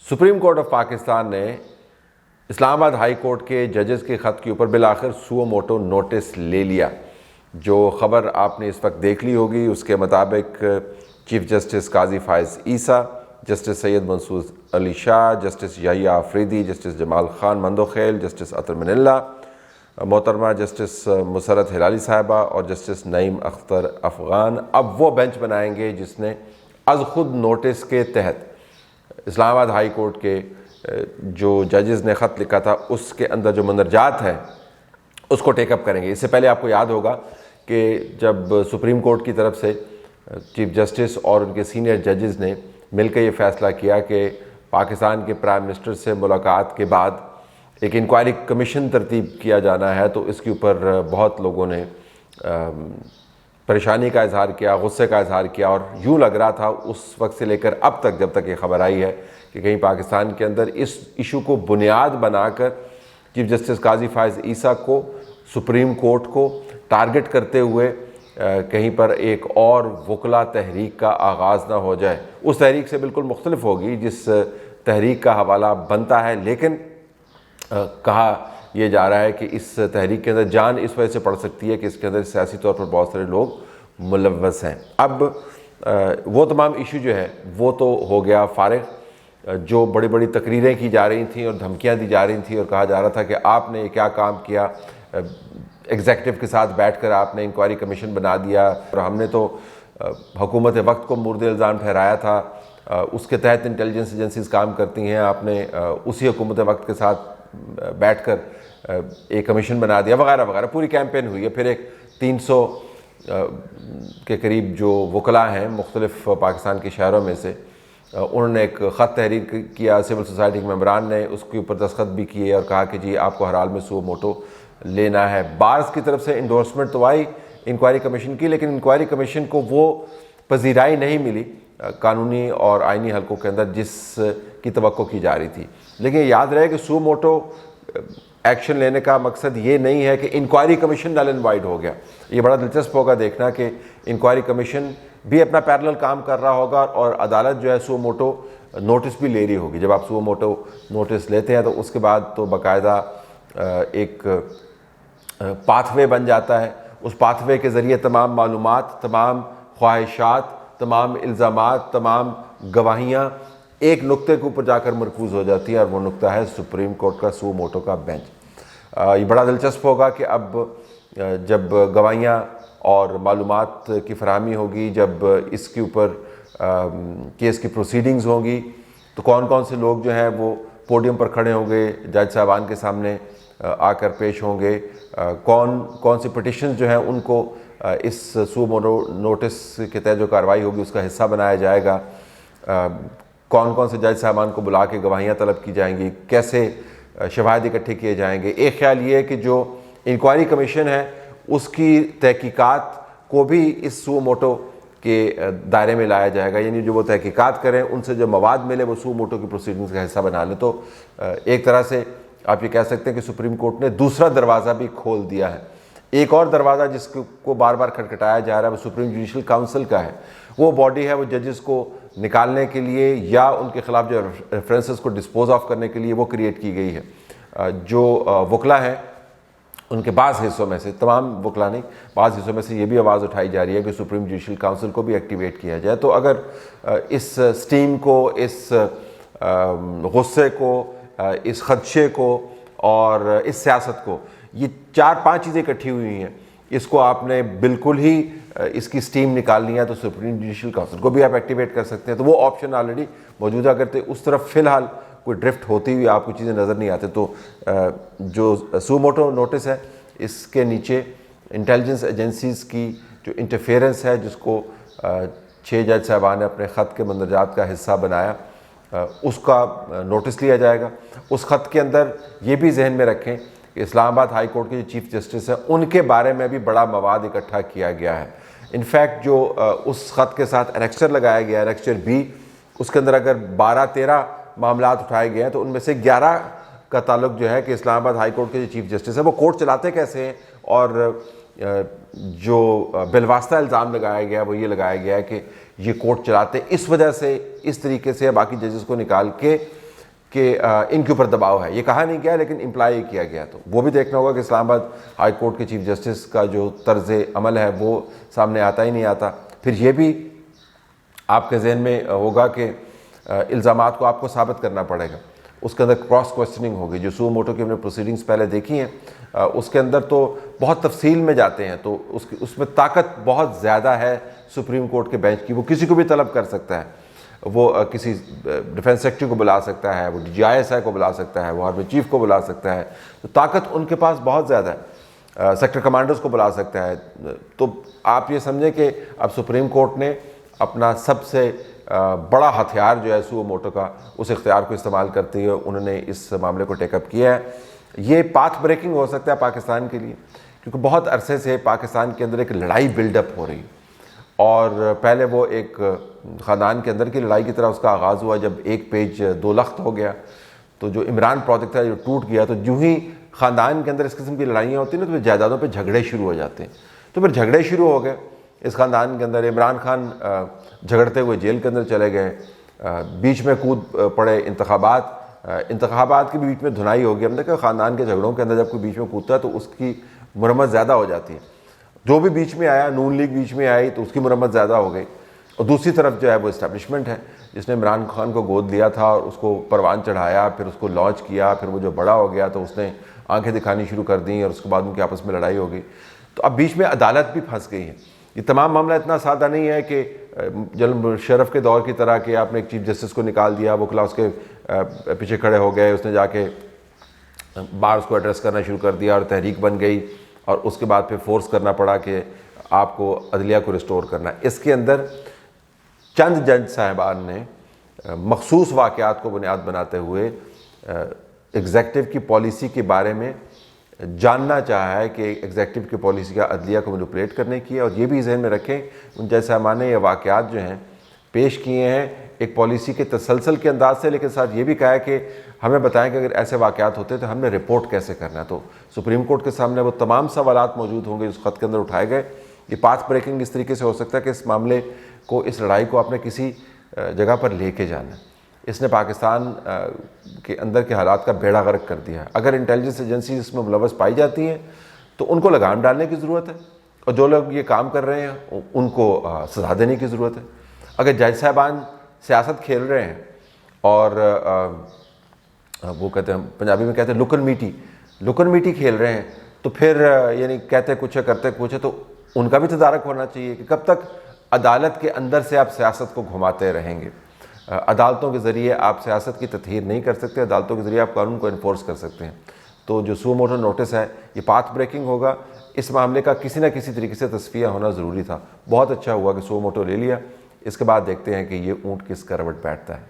Supreme court of Pakistan نے اسلام آباد high court کے ججز کے خط کے اوپر بالآخر سو موٹو نوٹس لے لیا۔ جو خبر آپ نے اس وقت دیکھ لی ہوگی اس کے مطابق چیف جسٹس قاضی فائز عیسیٰ، جسٹس سید منصور علی شاہ، جسٹس یحییٰ آفریدی، جسٹس جمال خان مندوخیل، جسٹس عطر من اللہ، محترمہ جسٹس مسرت ہلالی صاحبہ اور جسٹس نعیم اختر افغان اب وہ بینچ بنائیں گے جس نے از خود نوٹس کے تحت اسلام آباد ہائی کورٹ کے جو ججز نے خط لکھا تھا اس کے اندر جو مندرجات ہیں اس کو ٹیک اپ کریں گے۔ اس سے پہلے آپ کو یاد ہوگا کہ جب سپریم کورٹ کی طرف سے چیف جسٹس اور ان کے سینئر ججز نے مل کے یہ فیصلہ کیا کہ پاکستان کے پرائم منسٹر سے ملاقات کے بعد ایک انکوائری کمیشن ترتیب کیا جانا ہے، تو اس کے اوپر بہت لوگوں نے پریشانی کا اظہار کیا، غصے کا اظہار کیا، اور یوں لگ رہا تھا اس وقت سے لے کر اب تک جب تک یہ خبر آئی ہے کہ کہیں پاکستان کے اندر اس ایشو کو بنیاد بنا کر چیف جسٹس قاضی فائز عیسیٰ کو، سپریم کورٹ کو ٹارگٹ کرتے ہوئے کہیں پر ایک اور وکلا تحریک کا آغاز نہ ہو جائے۔ اس تحریک سے بالکل مختلف ہوگی جس تحریک کا حوالہ بنتا ہے، لیکن کہا یہ جا رہا ہے کہ اس تحریک کے اندر جان اس وجہ سے پڑ سکتی ہے کہ اس کے اندر سیاسی طور پر بہت سارے لوگ ملوث ہیں۔ اب وہ تمام ایشو جو ہے وہ تو ہو گیا فارغ، جو بڑی بڑی تقریریں کی جا رہی تھیں اور دھمکیاں دی جا رہی تھیں اور کہا جا رہا تھا کہ آپ نے کیا کام کیا، ایگزیکٹو کے ساتھ بیٹھ کر آپ نے انکوائری کمیشن بنا دیا، اور ہم نے تو حکومت وقت کو مورد الزام ٹھہرایا تھا، اس کے تحت انٹیلیجنس ایجنسیز کام کرتی ہیں، آپ نے اسی حکومت وقت کے ساتھ بیٹھ کر ایک کمیشن بنا دیا وغیرہ وغیرہ، پوری کیمپین ہوئی ہے۔ پھر ایک 300 کے قریب جو وکلاء ہیں مختلف پاکستان کے شہروں میں سے، انہوں نے ایک خط تحریر کیا، سول سوسائٹی کے ممبران نے اس کے اوپر دستخط بھی کیے اور کہا کہ جی آپ کو ہر حال میں سو موٹو لینا ہے۔ بارز کی طرف سے انڈورسمنٹ تو آئی انکوائری کمیشن کی، لیکن انکوائری کمیشن کو وہ پذیرائی نہیں ملی قانونی اور آئینی حلقوں کے اندر جس کی توقع کی جا رہی تھی۔ لیکن یاد رہے کہ سو موٹو ایکشن لینے کا مقصد یہ نہیں ہے کہ inquiry commission null and void ہو گیا۔ یہ بڑا دلچسپ ہوگا دیکھنا کہ انکوائری کمیشن بھی اپنا پیرلل کام کر رہا ہوگا اور عدالت جو ہے سو موٹو نوٹس بھی لے رہی ہوگی۔ جب آپ سو موٹو نوٹس لیتے ہیں تو اس کے بعد تو باقاعدہ ایک پاتھ وے بن جاتا ہے، اس پاتھ وے کے ذریعے تمام معلومات، تمام خواہشات، تمام الزامات، تمام گواہیاں ایک نقطے کے اوپر جا کر مرکوز ہو جاتی ہیں، اور وہ نقطہ ہے سپریم کورٹ کا سو موٹو کا بینچ۔ یہ بڑا دلچسپ ہوگا کہ اب جب گواہیاں اور معلومات کی فراہمی ہوگی، جب اس کے اوپر کیس کی پروسیڈنگز ہوں گی، تو کون کون سے لوگ جو ہیں وہ پوڈیم پر کھڑے ہوں گے، جج صاحبان کے سامنے آ کر پیش ہوں گے، کون سی پٹیشنز جو ہیں ان کو اس سو موٹو نوٹس کے تحت جو کارروائی ہوگی اس کا حصہ بنایا جائے گا، کون کون سے جج صاحبان کو بلا کے گواہیاں طلب کی جائیں گی، کیسے شواہد اکٹھے کیے جائیں گے۔ ایک خیال یہ ہے کہ جو انکوائری کمیشن ہے اس کی تحقیقات کو بھی اس سو موٹو کے دائرے میں لایا جائے گا، یعنی جو وہ تحقیقات کریں ان سے جو مواد ملے وہ سو موٹو کی پروسیڈنگز کا حصہ بنا لیں۔ تو ایک طرح سے آپ یہ کہہ سکتے ہیں کہ سپریم کورٹ نے دوسرا دروازہ بھی کھول دیا ہے۔ ایک اور دروازہ جس کو بار بار کھٹکھٹایا جا رہا ہے وہ سپریم جوڈیشل کاؤنسل کا ہے۔ وہ باڈی ہے، وہ ججز کو نکالنے کے لیے یا ان کے خلاف جو ریفرنسز کو ڈسپوز آف کرنے کے لیے وہ کریٹ کی گئی ہے۔ جو وکلاء ہیں ان کے بعض حصوں میں سے، تمام وکلاء نہیں، بعض حصوں میں سے یہ بھی آواز اٹھائی جا رہی ہے کہ سپریم جوڈیشل کاؤنسل کو بھی ایکٹیویٹ کیا جائے۔ تو اگر اس سٹیم کو، اس غصے کو، اس خدشے کو اور اس سیاست کو، یہ 4-5 چیزیں اکٹھی ہوئی ہیں، اس کو آپ نے بالکل ہی اس کی سٹیم نکالنی ہے تو سپریم جوڈیشل کاؤنسل کو بھی آپ ایکٹیویٹ کر سکتے ہیں۔ تو وہ آپشن آلریڈی موجودہ کرتے، اس طرف فی الحال کوئی ڈرفٹ ہوتی ہوئی آپ کو چیزیں نظر نہیں آتے۔ تو جو سو موٹو نوٹس ہے اس کے نیچے انٹیلیجنس ایجنسیز کی جو انٹرفیئرنس ہے، جس کو 6 جج صاحبان نے اپنے خط کے مندرجات کا حصہ بنایا، اس کا نوٹس لیا جائے گا۔ اس خط کے اندر یہ بھی ذہن میں رکھیں کہ اسلام آباد ہائی کورٹ کے جو چیف جسٹس ہیں ان کے بارے میں بھی بڑا مواد اکٹھا کیا گیا ہے۔ انفیکٹ جو اس خط کے ساتھ انیکسچر لگایا گیا ہے، انیکسچر بی، اس کے اندر اگر 12-13 معاملات اٹھائے گئے ہیں تو ان میں سے 11 کا تعلق جو ہے کہ اسلام آباد ہائی کورٹ کے جو چیف جسٹس ہیں وہ کورٹ چلاتے کیسے ہیں، اور جو بالواسطہ الزام لگایا گیا وہ یہ لگایا گیا ہے کہ یہ کورٹ چلاتے اس وجہ سے، اس طریقے سے باقی ججز کو نکال کے کہ ان کے اوپر دباؤ ہے. یہ کہا نہیں گیا لیکن امپلائی کیا گیا. تو وہ بھی دیکھنا ہوگا کہ اسلام آباد ہائی کورٹ کے چیف جسٹس کا جو طرز عمل ہے وہ سامنے آتا ہی نہیں آتا. پھر یہ بھی آپ کے ذہن میں ہوگا کہ الزامات کو آپ کو ثابت کرنا پڑے گا. اس کے اندر کراس کوسچننگ ہوگی. جو سو موٹو کی ہم نے پروسیڈنگز پہلے دیکھی ہیں اس کے اندر تو بہت تفصیل میں جاتے ہیں. تو اس میں طاقت بہت زیادہ ہے سپریم کورٹ کے بینچ کی. وہ کسی کو بھی طلب کر سکتا ہے. وہ کسی ڈیفینس سیکرٹری کو بلا سکتا ہے, وہ DGI کو بلا سکتا ہے, وہ آرمی چیف کو بلا سکتا ہے. تو طاقت ان کے پاس بہت زیادہ ہے. سیکٹر کمانڈرز کو بلا سکتا ہے. تو آپ یہ سمجھیں کہ اب سپریم کورٹ نے اپنا سب سے بڑا ہتھیار جو ہے سو موٹو کا, اس اختیار کو استعمال کرتے ہوئے انہوں نے اس معاملے کو ٹیک اپ کیا ہے. یہ پاتھ بریکنگ ہو سکتا ہے پاکستان کے لیے, کیونکہ بہت عرصے سے پاکستان کے اندر ایک لڑائی بلڈ اپ ہو رہی ہے. اور پہلے وہ ایک خاندان کے اندر کی لڑائی کی طرح اس کا آغاز ہوا جب ایک پیج 2 لخت ہو گیا. تو جو عمران پروجیکٹ تھا جو ٹوٹ گیا, تو جو ہی خاندان کے اندر اس قسم کی لڑائیاں ہوتی ہیں نا تو جائیدادوں پہ جھگڑے شروع ہو جاتے ہیں. تو پھر جھگڑے شروع ہو گئے اس خاندان کے اندر. عمران خان جھگڑتے ہوئے جیل کے اندر چلے گئے, بیچ میں کود پڑے انتخابات کے بیچ میں دھنائی ہو گئی. ہم نے کہا خاندان کے جھگڑوں کے اندر جب کوئی بیچ میں کودتا ہے تو اس کی مرمت زیادہ ہو جاتی ہے. جو بھی بیچ میں آیا, نون لیگ بیچ میں آئی تو اس کی مرمت زیادہ ہو گئی. اور دوسری طرف جو ہے وہ اسٹیبلشمنٹ ہے جس نے عمران خان کو گود لیا تھا اور اس کو پروان چڑھایا, پھر اس کو لانچ کیا. پھر وہ جو بڑا ہو گیا تو اس نے آنکھیں دکھانی شروع کر دیں اور اس کے بعد ان کے آپس میں لڑائی ہو گئی. تو اب بیچ میں عدالت بھی پھنس گئی ہے. یہ تمام معاملہ اتنا سادہ نہیں ہے کہ جنرل مشرف کے دور کی طرح کہ آپ نے ایک چیف جسٹس کو نکال دیا, وہ کلاس کے پیچھے کھڑے ہو گئے, اس نے جا کے بار اس کو ایڈریس کرنا شروع کر دیا اور تحریک بن گئی, اور اس کے بعد پھر فورس کرنا پڑا کہ آپ کو عدلیہ کو ریسٹور کرنا. اس کے اندر چند جج صاحبان نے مخصوص واقعات کو بنیاد بناتے ہوئے ایگزیکٹو کی پالیسی کے بارے میں جاننا چاہا ہے کہ ایگزیکٹو کی پالیسی کا عدلیہ کو مینیپولیٹ کرنے کی ہے. اور یہ بھی ذہن میں رکھیں ان جج صاحبان نے یہ واقعات جو ہیں پیش کیے ہیں ایک پالیسی کے تسلسل کے انداز سے, لیکن ساتھ یہ بھی کہا ہے کہ ہمیں بتائیں کہ اگر ایسے واقعات ہوتے تو ہم نے رپورٹ کیسے کرنا ہے. تو سپریم کورٹ کے سامنے وہ تمام سوالات موجود ہوں گے اس خط کے اندر اٹھائے گئے. یہ پاتھ بریکنگ اس طریقے سے ہو سکتا ہے کہ اس معاملے کو, اس لڑائی کو آپ نے کسی جگہ پر لے کے جانا ہے. اس نے پاکستان کے اندر کے حالات کا بیڑا غرق کر دیا ہے. اگر انٹیلیجنس ایجنسیز اس میں ملوث پائی جاتی ہیں تو ان کو لگام ڈالنے کی ضرورت ہے, اور جو لوگ یہ کام کر رہے ہیں ان کو سزا دینے کی ضرورت ہے. اگر جج صاحبان سیاست کھیل رہے ہیں اور وہ کہتے ہیں پنجابی میں کہتے ہیں لکن میٹی کھیل رہے ہیں, تو پھر یعنی کہتے کچھ ہے کرتے کچھ ہے, تو ان کا بھی تدارک ہونا چاہیے کہ کب تک عدالت کے اندر سے آپ سیاست کو گھماتے رہیں گے. عدالتوں کے ذریعے آپ سیاست کی تطہیر نہیں کر سکتے, عدالتوں کے ذریعے آپ قانون کو انفورس کر سکتے ہیں. تو جو سو موٹو نوٹس ہے یہ پاتھ بریکنگ ہوگا. اس معاملے کا کسی نہ کسی طریقے سے تصفیہ ہونا ضروری تھا. بہت اچھا ہوا کہ سو موٹو لے لیا. اس کے بعد دیکھتے ہیں کہ یہ اونٹ کس کروٹ بیٹھتا ہے.